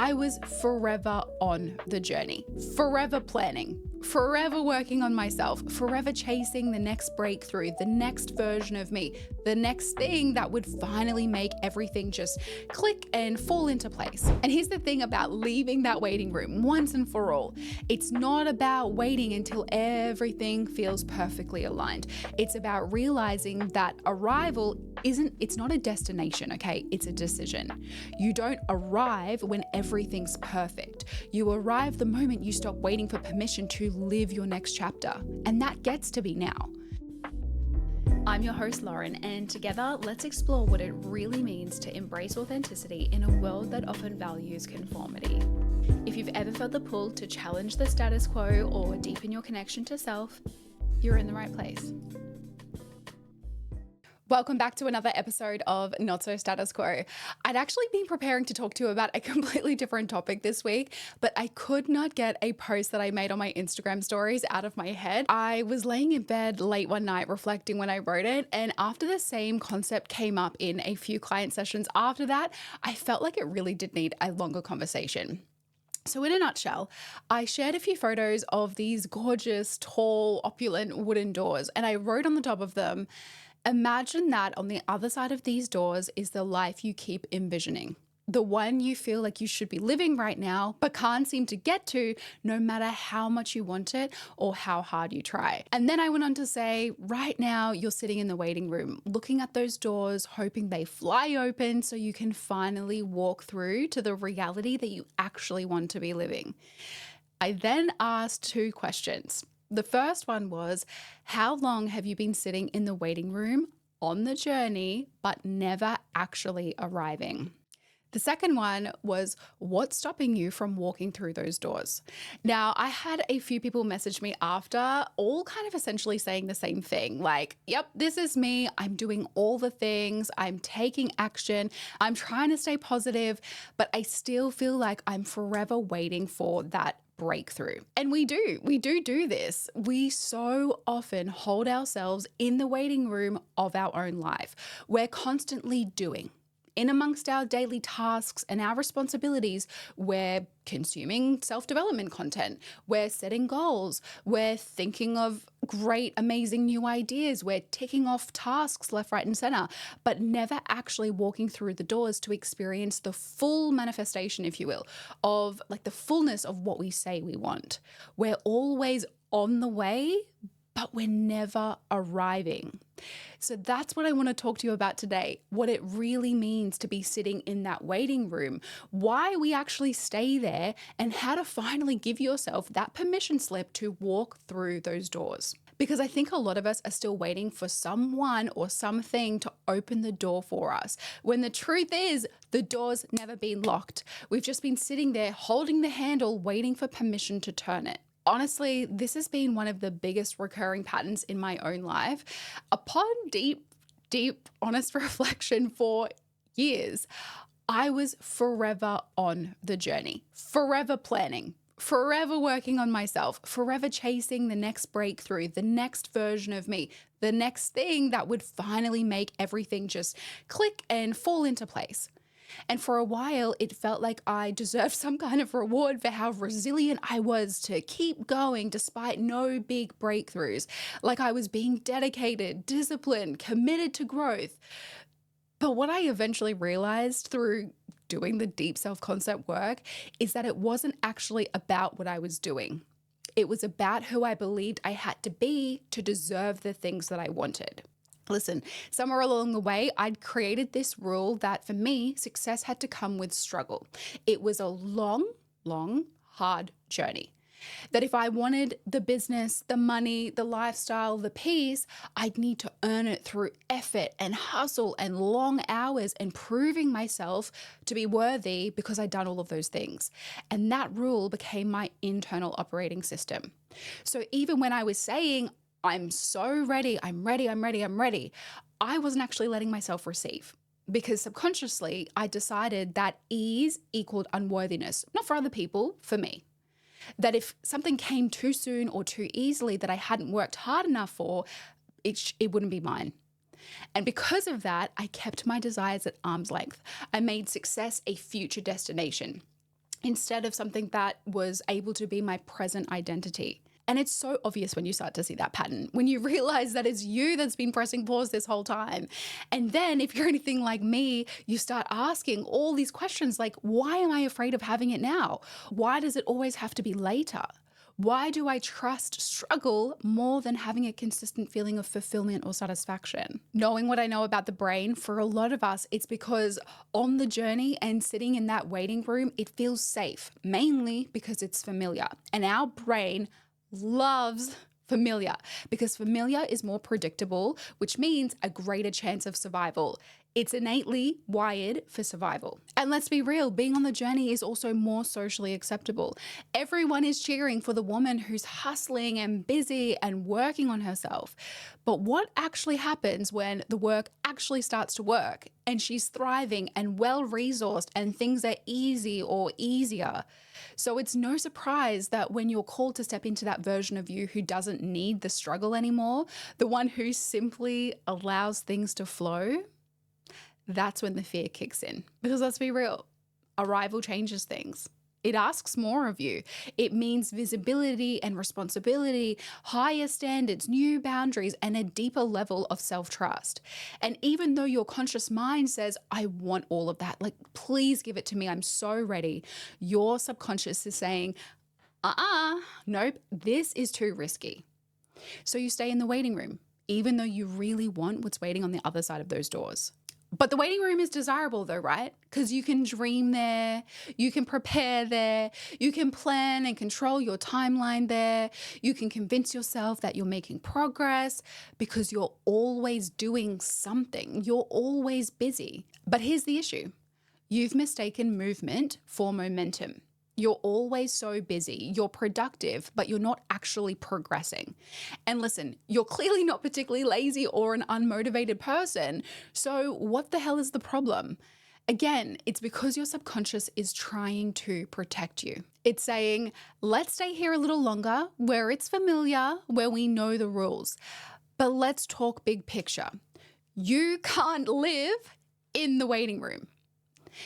I was forever on the journey, forever planning, forever working on myself, forever chasing the next breakthrough, the next version of me, the next thing that would finally make everything just click and fall into place. And here's the thing about leaving that waiting room once and for all. It's not about waiting until everything feels perfectly aligned. It's about realizing that arrival it's not a destination, okay? It's a decision. You don't arrive when everything's perfect. You arrive the moment you stop waiting for permission to live your next chapter. And that gets to be now. I'm your host, Lauren, and together, let's explore what it really means to embrace authenticity in a world that often values conformity. If you've ever felt the pull to challenge the status quo or deepen your connection to self, you're in the right place. Welcome back to another episode of Not So Status Quo. I'd actually been preparing to talk to you about a completely different topic this week, but I could not get a post that I made on my Instagram stories out of my head. I was laying in bed late one night reflecting when I wrote it, and after the same concept came up in a few client sessions after that, I felt like it really did need a longer conversation. So in a nutshell, I shared a few photos of these gorgeous, tall, opulent wooden doors, and I wrote on the top of them, imagine that on the other side of these doors is the life you keep envisioning, the one you feel like you should be living right now, but can't seem to get to no matter how much you want it or how hard you try. And then I went on to say, right now you're sitting in the waiting room, looking at those doors, hoping they fly open so you can finally walk through to the reality that you actually want to be living. I then asked two questions. The first one was, how long have you been sitting in the waiting room on the journey, but never actually arriving? The second one was, what's stopping you from walking through those doors? Now, I had a few people message me after, all kind of essentially saying the same thing, like, yep, this is me. I'm doing all the things. I'm taking action. I'm trying to stay positive, but I still feel like I'm forever waiting for that breakthrough. And we do this. We so often hold ourselves in the waiting room of our own life. We're constantly doing. In amongst our daily tasks and our responsibilities, we're consuming self-development content, we're setting goals, we're thinking of great, amazing new ideas, we're ticking off tasks left, right, and center, but never actually walking through the doors to experience the full manifestation, if you will, of like the fullness of what we say we want. We're always on the way, but we're never arriving. So that's what I want to talk to you about today, what it really means to be sitting in that waiting room, why we actually stay there, and how to finally give yourself that permission slip to walk through those doors. Because I think a lot of us are still waiting for someone or something to open the door for us, when the truth is the door's never been locked. We've just been sitting there holding the handle, waiting for permission to turn it. Honestly, this has been one of the biggest recurring patterns in my own life. Upon deep, honest reflection for years, I was forever on the journey, forever planning, forever working on myself, forever chasing the next breakthrough, the next version of me, the next thing that would finally make everything just click and fall into place. And for a while, it felt like I deserved some kind of reward for how resilient I was to keep going despite no big breakthroughs, like I was being dedicated, disciplined, committed to growth. But what I eventually realized through doing the deep self-concept work is that it wasn't actually about what I was doing. It was about who I believed I had to be to deserve the things that I wanted. Listen, somewhere along the way, I'd created this rule that for me, success had to come with struggle. It was a long, hard journey. That if I wanted the business, the money, the lifestyle, the peace, I'd need to earn it through effort and hustle and long hours and proving myself to be worthy because I'd done all of those things. And that rule became my internal operating system. So even when I was saying, I'm so ready, I'm ready, I wasn't actually letting myself receive, because subconsciously I decided that ease equaled unworthiness, not for other people, for me. That if something came too soon or too easily that I hadn't worked hard enough for, it wouldn't be mine. And because of that, I kept my desires at arm's length. I made success a future destination. instead of something that was able to be my present identity. And it's so obvious when you start to see that pattern, when you realize that it's you that's been pressing pause this whole time. And then if you're anything like me, you start asking all these questions like, why am I afraid of having it now? Why does it always have to be later? Why do I trust struggle more than having a consistent feeling of fulfillment or satisfaction? Knowing what I know about the brain, for a lot of us, it's because on the journey and sitting in that waiting room, it feels safe, mainly because it's familiar. And our brain loves familiar because familiar is more predictable, which means a greater chance of survival. It's innately wired for survival. And let's be real, being on the journey is also more socially acceptable. Everyone is cheering for the woman who's hustling and busy and working on herself. But what actually happens when the work actually starts to work and she's thriving and well-resourced and things are easy or easier? So it's no surprise that when you're called to step into that version of you who doesn't need the struggle anymore, the one who simply allows things to flow, that's when the fear kicks in. Because let's be real, arrival changes things. It asks more of you. It means visibility and responsibility, higher standards, new boundaries, and a deeper level of self-trust. And even though your conscious mind says, I want all of that, like, please give it to me, I'm so ready, your subconscious is saying, nope, this is too risky. So you stay in the waiting room, even though you really want what's waiting on the other side of those doors. But the waiting room is desirable though, right? Because you can dream there, you can prepare there, you can plan and control your timeline there, you can convince yourself that you're making progress because you're always doing something, you're always busy. But here's the issue. You've mistaken movement for momentum. You're always so busy, you're productive, but you're not actually progressing. And listen, you're clearly not particularly lazy or an unmotivated person. So what the hell is the problem? Again, it's because your subconscious is trying to protect you. It's saying, let's stay here a little longer where it's familiar, where we know the rules. But let's talk big picture. You can't live in the waiting room.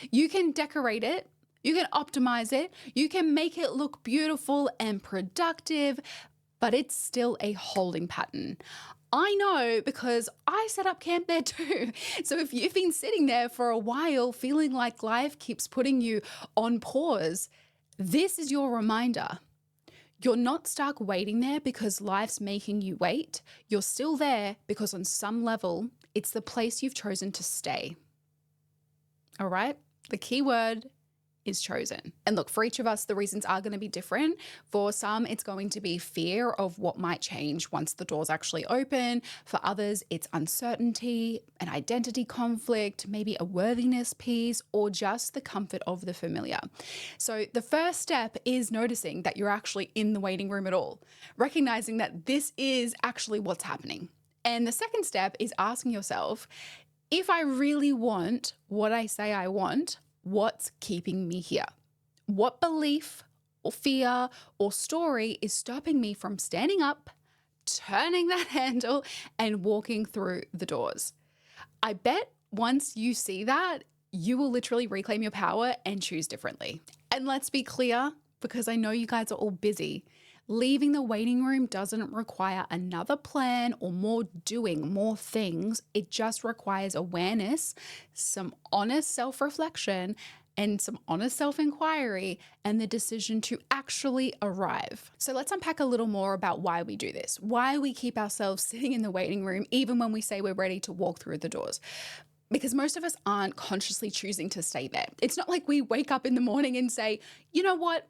You can decorate it. You can optimize it, you can make it look beautiful and productive, but it's still a holding pattern. I know because I set up camp there too. So if you've been sitting there for a while feeling like life keeps putting you on pause, this is your reminder. You're not stuck waiting there because life's making you wait. You're still there because on some level, it's the place you've chosen to stay. All right? The key word is chosen. And look, for each of us, the reasons are going to be different. For some, it's going to be fear of what might change once the doors actually open. For others, it's uncertainty, an identity conflict, maybe a worthiness piece, or just the comfort of the familiar. So the first step is noticing that you're actually in the waiting room at all, recognizing that this is actually what's happening. And the second step is asking yourself, if I really want what I say I want, what's keeping me here? What belief or fear or story is stopping me from standing up, turning that handle, and walking through the doors? I bet once you see that, you will literally reclaim your power and choose differently. And let's be clear, because I know you guys are all busy, leaving the waiting room doesn't require another plan or more doing, more things. It just requires awareness, some honest self-reflection, and some honest self-inquiry, and the decision to actually arrive. So let's unpack a little more about why we do this, why we keep ourselves sitting in the waiting room, even when we say we're ready to walk through the doors. Because most of us aren't consciously choosing to stay there. It's not like we wake up in the morning and say, you know what?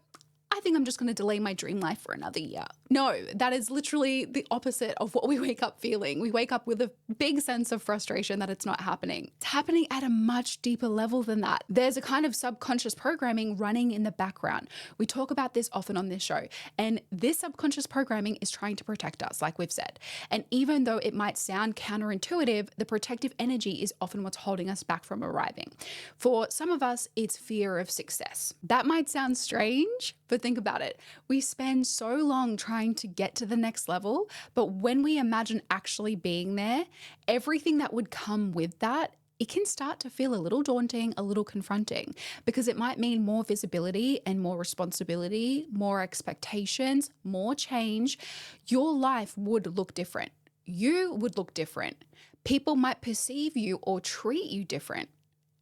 I think I'm just going to delay my dream life for another year. No, that is literally the opposite of what we wake up feeling. We wake up with a big sense of frustration that it's not happening. It's happening at a much deeper level than that. There's a kind of subconscious programming running in the background. We talk about this often on this show, and this subconscious programming is trying to protect us, like we've said. And even though it might sound counterintuitive, the protective energy is often what's holding us back from arriving. For some of us, it's fear of success. That might sound strange, but think about it. We spend so long trying to get to the next level, but when we imagine actually being there, everything that would come with that it can start to feel a little daunting, a little confronting, because it might mean more visibility and more responsibility, more expectations, more change. Your life would look different. You would look different. People might perceive you or treat you different.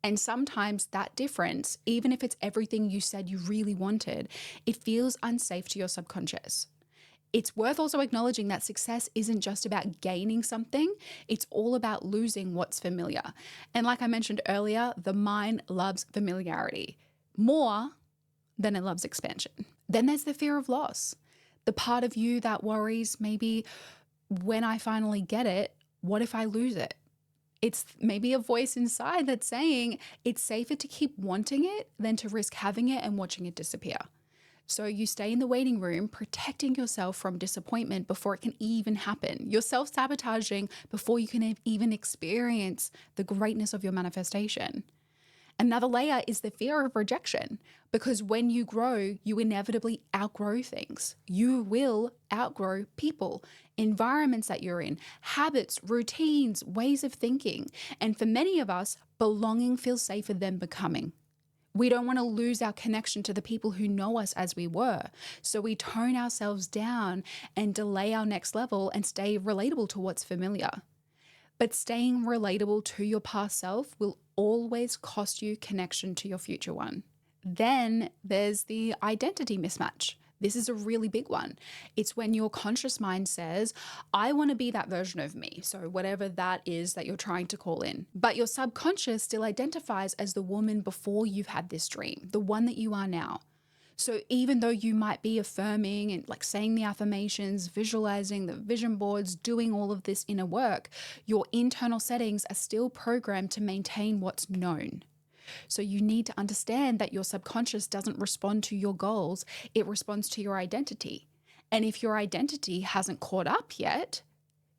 And sometimes that difference, even if it's everything you said you really wanted, it feels unsafe to your subconscious. It's worth also acknowledging that success isn't just about gaining something, it's all about losing what's familiar. And like I mentioned earlier, the mind loves familiarity more than it loves expansion. Then there's the fear of loss. The part of you that worries, maybe when I finally get it, what if I lose it? It's maybe a voice inside that's saying it's safer to keep wanting it than to risk having it and watching it disappear. So you stay in the waiting room, protecting yourself from disappointment before it can even happen. You're self-sabotaging before you can even experience the greatness of your manifestation. Another layer is the fear of rejection, because when you grow, you inevitably outgrow things. You will outgrow people, environments that you're in, habits, routines, ways of thinking. And for many of us, belonging feels safer than becoming. We don't want to lose our connection to the people who know us as we were. So we tone ourselves down and delay our next level and stay relatable to what's familiar. But staying relatable to your past self will always cost you connection to your future one. Then there's the identity mismatch. This is a really big one. It's when your conscious mind says, I want to be that version of me. So whatever that is that you're trying to call in. But your subconscious still identifies as the woman before you've had this dream, the one that you are now. So even though you might be affirming and like saying the affirmations, visualizing the vision boards, doing all of this inner work, your internal settings are still programmed to maintain what's known. So you need to understand that your subconscious doesn't respond to your goals, it responds to your identity. And if your identity hasn't caught up yet,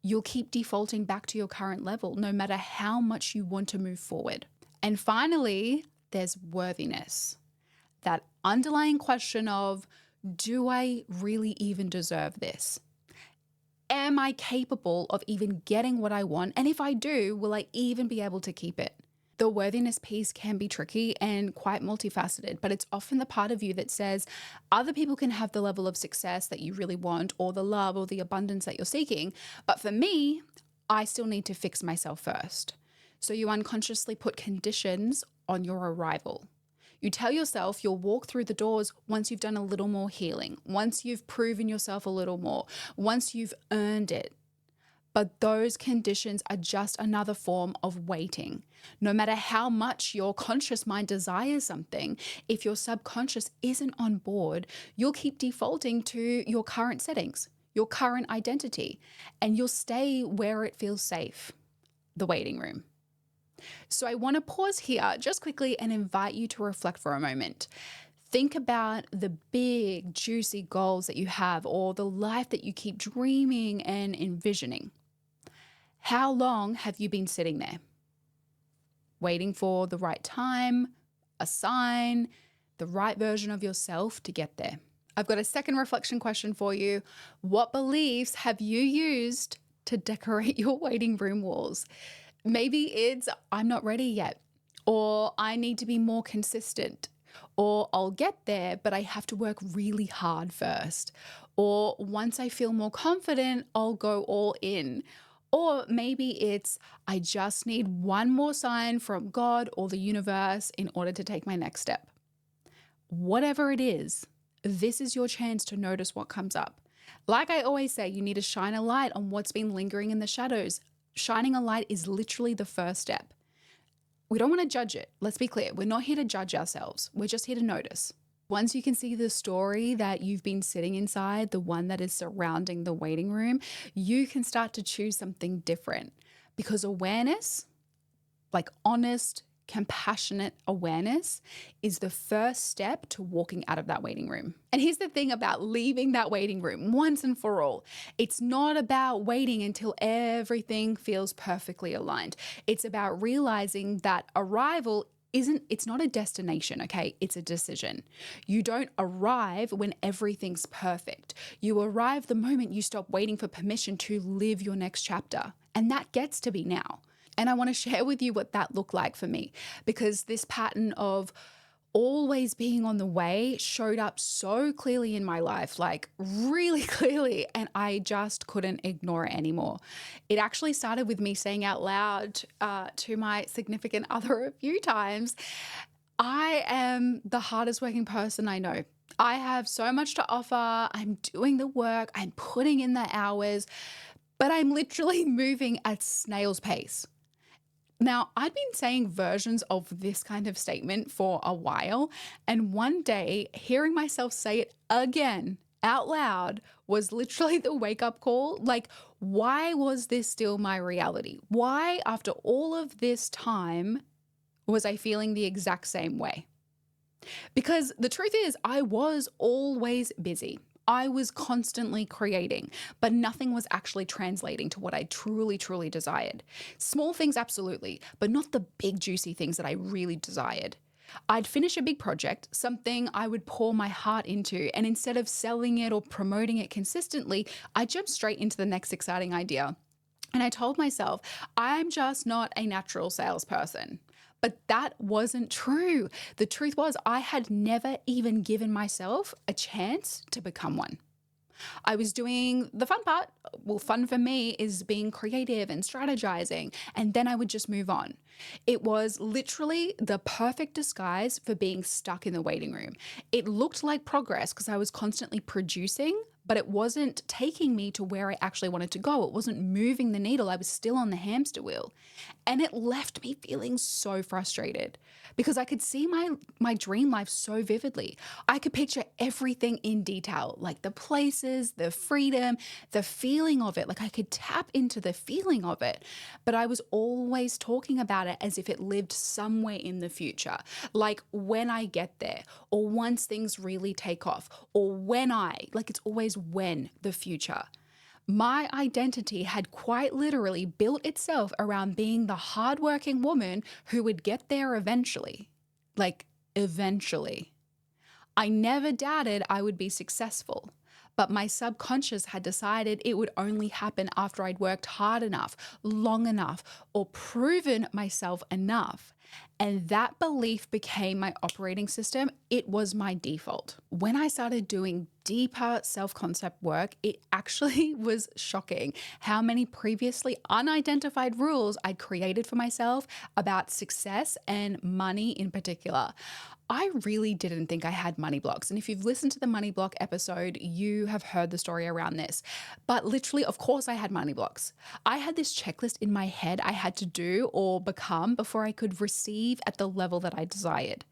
you'll keep defaulting back to your current level, no matter how much you want to move forward. And finally, there's worthiness. That underlying question of, do I really even deserve this? Am I capable of even getting what I want? And if I do, will I even be able to keep it? The worthiness piece can be tricky and quite multifaceted, but it's often the part of you that says other people can have the level of success that you really want or the love or the abundance that you're seeking. But for me, I still need to fix myself first. So you unconsciously put conditions on your arrival. You tell yourself you'll walk through the doors once you've done a little more healing, once you've proven yourself a little more, once you've earned it. But those conditions are just another form of waiting. No matter how much your conscious mind desires something, if your subconscious isn't on board, you'll keep defaulting to your current settings, your current identity, and you'll stay where it feels safe, the waiting room. So I want to pause here just quickly and invite you to reflect for a moment. Think about the big, juicy goals that you have or the life that you keep dreaming and envisioning. How long have you been sitting there? Waiting for the right time, a sign, the right version of yourself to get there. I've got a second reflection question for you. What beliefs have you used to decorate your waiting room walls? Maybe it's, I'm not ready yet, or I need to be more consistent, or I'll get there, but I have to work really hard first, or once I feel more confident, I'll go all in. Or maybe it's, I just need one more sign from God or the universe in order to take my next step. Whatever it is, this is your chance to notice what comes up. Like I always say, you need to shine a light on what's been lingering in the shadows. Shining a light is literally the first step. We don't want to judge it. Let's be clear. We're not here to judge ourselves. We're just here to notice. Once you can see the story that you've been sitting inside, the one that is surrounding the waiting room, you can start to choose something different, because awareness, like honest, compassionate awareness, is the first step to walking out of that waiting room. And here's the thing about leaving that waiting room once and for all. It's not about waiting until everything feels perfectly aligned. It's about realizing that arrival it's not a destination, okay? It's a decision. You don't arrive when everything's perfect. You arrive the moment you stop waiting for permission to live your next chapter. And that gets to be now. And I want to share with you what that looked like for me, because this pattern of always being on the way showed up so clearly in my life, like really clearly, and I just couldn't ignore it anymore. It actually started with me saying out loud to my significant other a few times, I am the hardest working person I know. I have so much to offer. I'm doing the work, I'm putting in the hours, but I'm literally moving at snail's pace. Now, I'd been saying versions of this kind of statement for a while, and one day hearing myself say it again out loud was literally the wake up call. Like, why was this still my reality? Why, after all of this time, was I feeling the exact same way? Because the truth is, I was always busy. I was constantly creating, but nothing was actually translating to what I truly, truly desired. Small things, absolutely, but not the big, juicy things that I really desired. I'd finish a big project, something I would pour my heart into, and instead of selling it or promoting it consistently, I jumped straight into the next exciting idea. And I told myself, I'm just not a natural salesperson. But that wasn't true. The truth was, I had never even given myself a chance to become one. I was doing the fun part. Well, fun for me is being creative and strategizing, and then I would just move on. It was literally the perfect disguise for being stuck in the waiting room. It looked like progress because I was constantly producing, but it wasn't taking me to where I actually wanted to go. It wasn't moving the needle. I was still on the hamster wheel. And it left me feeling so frustrated because I could see my dream life so vividly. I could picture everything in detail, like the places, the freedom, the feeling of it. Like I could tap into the feeling of it, but I was always talking about it as if it lived somewhere in the future, like when I get there, or once things really take off, or like it's always when, the future. My identity had quite literally built itself around being the hardworking woman who would get there eventually. Like, eventually. I never doubted I would be successful, but my subconscious had decided it would only happen after I'd worked hard enough, long enough, or proven myself enough. And that belief became my operating system. It was my default. When I started doing deeper self-concept work, it actually was shocking how many previously unidentified rules I'd created for myself about success and money in particular. I really didn't think I had money blocks. And if you've listened to the money block episode, you have heard the story around this. But literally, of course, I had money blocks. I had this checklist in my head I had to do or become before I could receive at the level that I desired.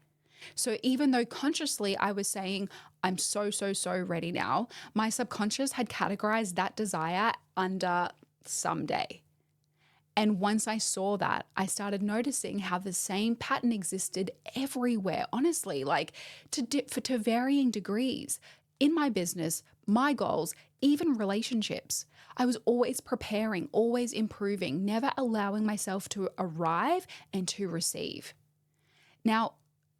So even though consciously I was saying, I'm so ready now, my subconscious had categorized that desire under someday. And once I saw that, I started noticing how the same pattern existed everywhere, honestly, like to varying degrees in my business, my goals, even relationships. I was always preparing, always improving, never allowing myself to arrive and to receive. Now,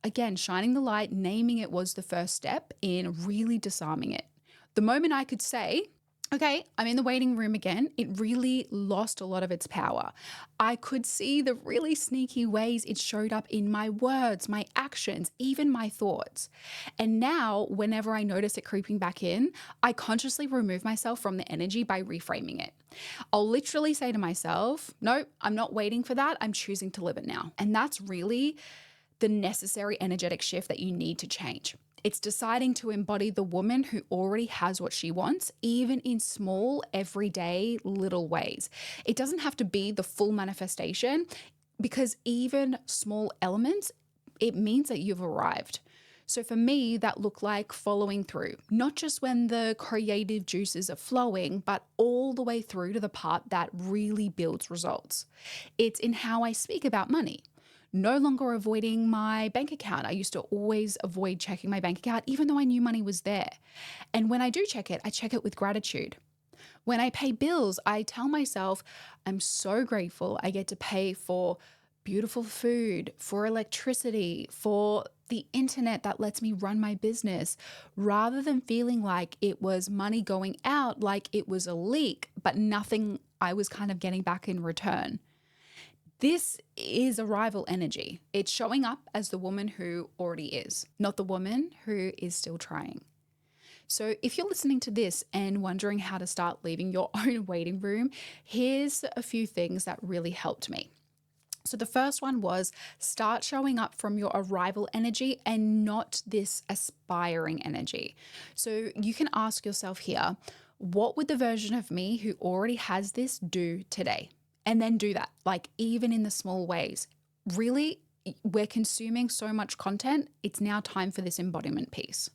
again, shining the light, naming it was the first step in really disarming it. The moment I could say, okay, I'm in the waiting room again, it really lost a lot of its power. I could see the really sneaky ways it showed up in my words, my actions, even my thoughts. And now, whenever I notice it creeping back in, I consciously remove myself from the energy by reframing it. I'll literally say to myself, no, I'm not waiting for that. I'm choosing to live it now. And that's really the necessary energetic shift that you need to change. It's deciding to embody the woman who already has what she wants, even in small, everyday, little ways. It doesn't have to be the full manifestation, because even small elements, it means that you've arrived. So for me, that looked like following through, not just when the creative juices are flowing, but all the way through to the part that really builds results. It's in how I speak about money. No longer avoiding my bank account. I used to always avoid checking my bank account, even though I knew money was there. And when I do check it, I check it with gratitude. When I pay bills, I tell myself, I'm so grateful I get to pay for beautiful food, for electricity, for the internet that lets me run my business, rather than feeling like it was money going out, like it was a leak, but nothing I was kind of getting back in return. This is arrival energy. It's showing up as the woman who already is, not the woman who is still trying. So if you're listening to this and wondering how to start leaving your own waiting room, here's a few things that really helped me. So the first one was start showing up from your arrival energy and not this aspiring energy. So you can ask yourself here, what would the version of me who already has this do today? And then do that, like even in the small ways. Really, we're consuming so much content. It's now time for this embodiment piece.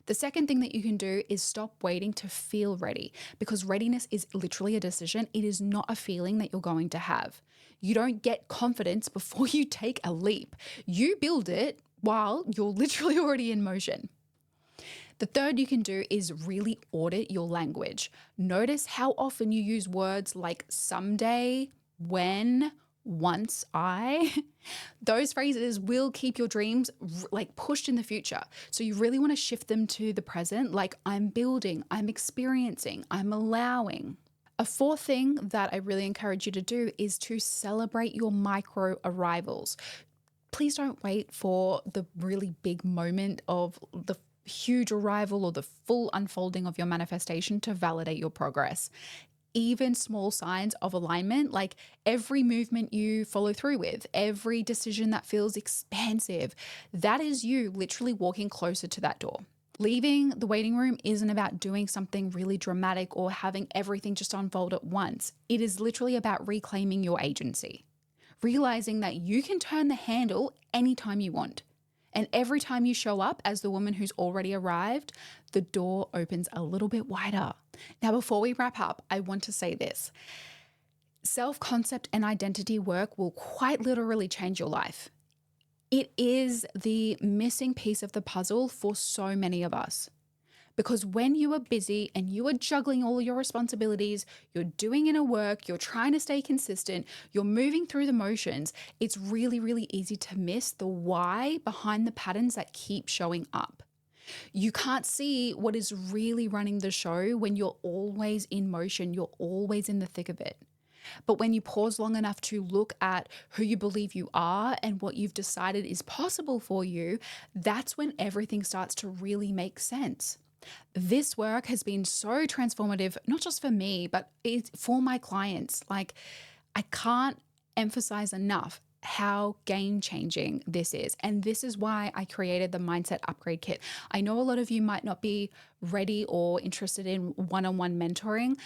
The second thing that you can do is stop waiting to feel ready, because readiness is literally a decision. It is not a feeling that you're going to have. You don't get confidence before you take a leap. You build it while you're literally already in motion. The third you can do is really audit your language. Notice how often you use words like someday, when, once I. Those phrases will keep your dreams like pushed in the future. So you really want to shift them to the present, like I'm building, I'm experiencing, I'm allowing. A fourth thing that I really encourage you to do is to celebrate your micro arrivals. Please don't wait for the really big moment of the huge arrival or the full unfolding of your manifestation to validate your progress. Even small signs of alignment, like every movement you follow through with, every decision that feels expansive, that is you literally walking closer to that door. Leaving the waiting room isn't about doing something really dramatic or having everything just unfold at once. It is literally about reclaiming your agency, realizing that you can turn the handle anytime you want. And every time you show up as the woman who's already arrived, the door opens a little bit wider. Now, before we wrap up, I want to say this. Self-concept and identity work will quite literally change your life. It is the missing piece of the puzzle for so many of us. Because when you are busy and you are juggling all your responsibilities, you're doing inner work, you're trying to stay consistent, you're moving through the motions, it's really, really easy to miss the why behind the patterns that keep showing up. You can't see what is really running the show when you're always in motion, you're always in the thick of it. But when you pause long enough to look at who you believe you are and what you've decided is possible for you, that's when everything starts to really make sense. This work has been so transformative, not just for me, but it's for my clients. Like, I can't emphasize enough how game-changing this is. And this is why I created the Mindset Upgrade Kit. I know a lot of you might not be ready or interested in one-on-one mentoring,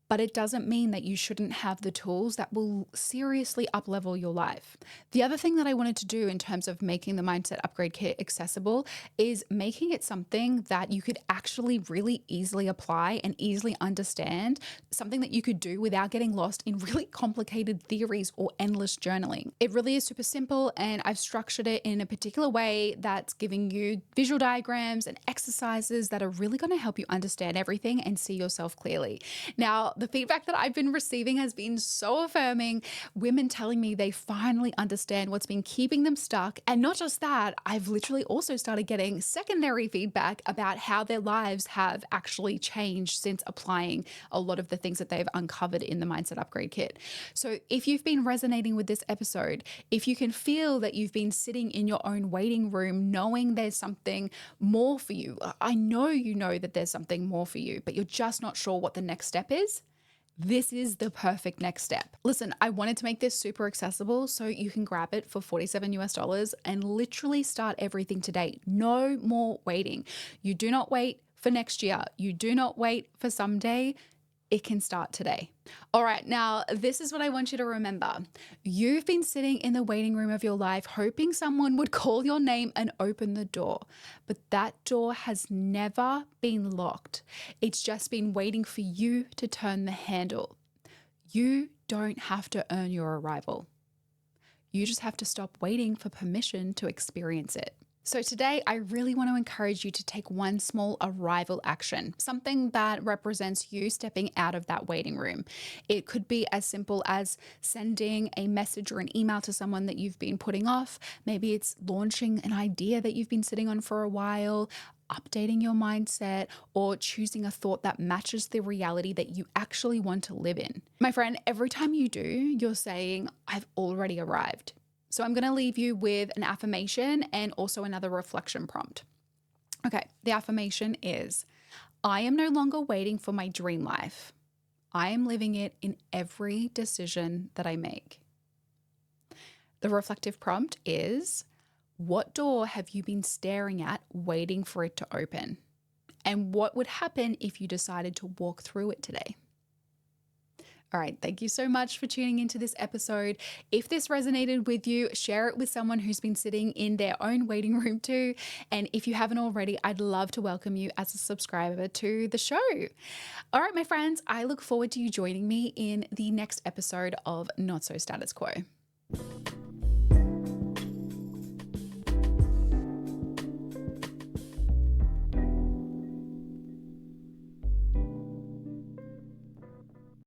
but it doesn't mean that you shouldn't have the tools that will seriously up-level your life. The other thing that I wanted to do in terms of making the Mindset Upgrade Kit accessible is making it something that you could actually really easily apply and easily understand, something that you could do without getting lost in really complicated theories or endless journaling. It really is super simple, and I've structured it in a particular way that's giving you visual diagrams and exercises that are really going to help you understand everything and see yourself clearly. Now, the feedback that I've been receiving has been so affirming. Women telling me they finally understand what's been keeping them stuck. And not just that, I've literally also started getting secondary feedback about how their lives have actually changed since applying a lot of the things that they've uncovered in the Mindset Upgrade Kit. So if you've been resonating with this episode, if you can feel that you've been sitting in your own waiting room knowing there's something more for you, I know you know that there's something more for you, but you're just not sure what the next step is, this is the perfect next step. Listen, I wanted to make this super accessible so you can grab it for $47 and literally start everything today. No more waiting. You do not wait for next year. You do not wait for someday. It can start today. All right, now this is what I want you to remember. You've been sitting in the waiting room of your life hoping someone would call your name and open the door, but that door has never been locked. It's just been waiting for you to turn the handle. You don't have to earn your arrival. You just have to stop waiting for permission to experience it. So today, I really want to encourage you to take one small arrival action, something that represents you stepping out of that waiting room. It could be as simple as sending a message or an email to someone that you've been putting off. Maybe it's launching an idea that you've been sitting on for a while. updating your mindset, or choosing a thought that matches the reality that you actually want to live in. My friend, every time you do, you're saying, I've already arrived. So I'm going to leave you with an affirmation and also another reflection prompt. Okay, the affirmation is, I am no longer waiting for my dream life. I am living it in every decision that I make. The reflective prompt is, what door have you been staring at, waiting for it to open? And what would happen if you decided to walk through it today? All right, thank you so much for tuning into this episode. If this resonated with you, share it with someone who's been sitting in their own waiting room too. And if you haven't already, I'd love to welcome you as a subscriber to the show. All right, my friends, I look forward to you joining me in the next episode of Not So Status Quo.